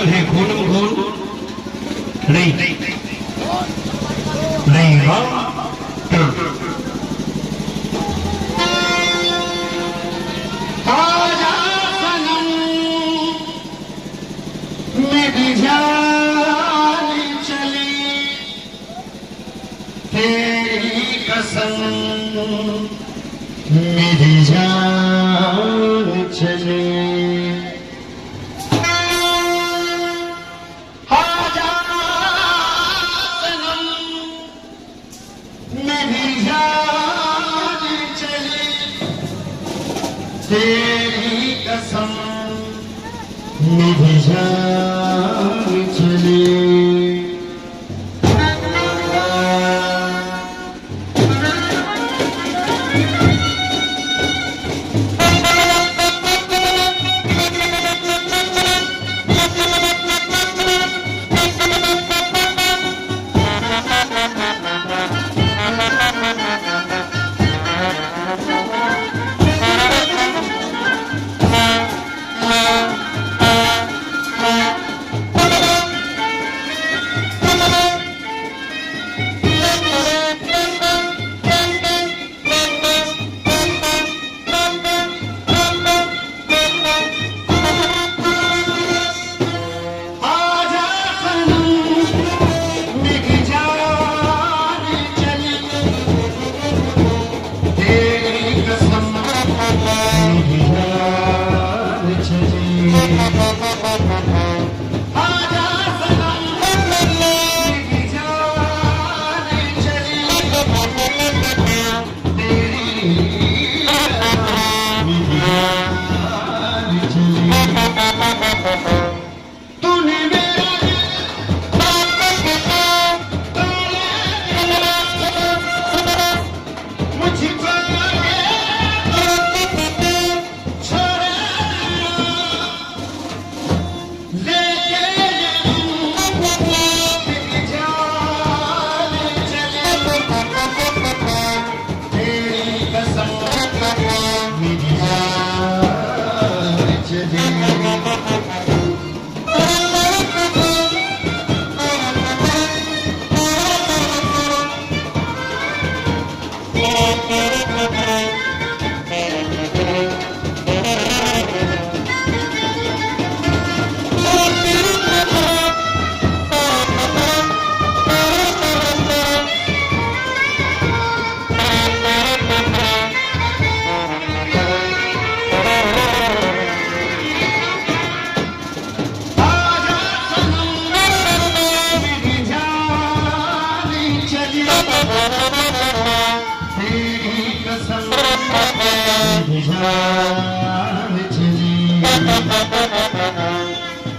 लगन है खून खून नहीं नहीं आजा सनम मेरी जान चली तेरी कसम मेरी जान चली आजा सनम मेरी जान चली तेरी कसम मेरी जान चली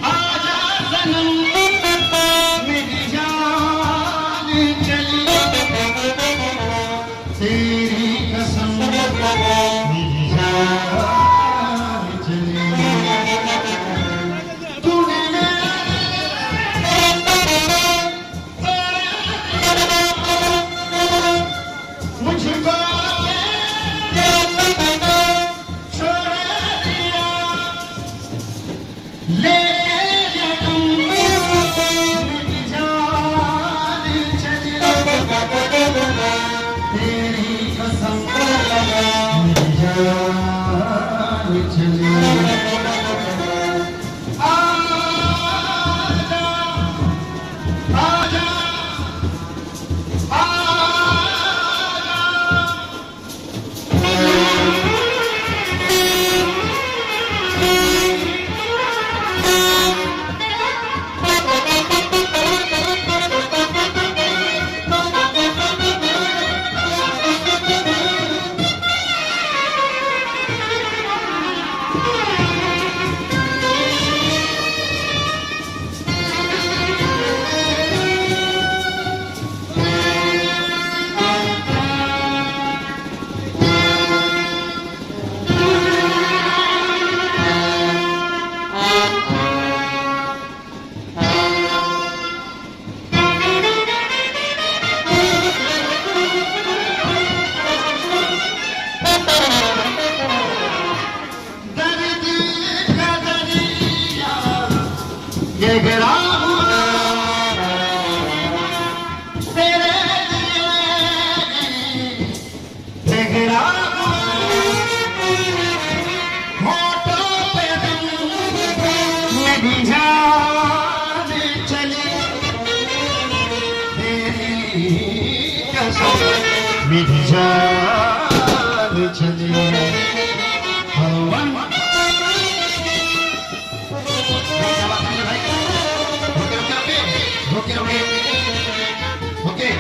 आजा सनम मेरी जान चली तेरी कसम मेरी जान चली तूने मुझको ले मेरी जान चली तेरी कसम मेरी जान चली आजा आजा आजा ये गिरा हुआ तेरे लिए गिरा हुआ होठों पे मेरी जान चली तेरी कसम मेरी जान चली Okay.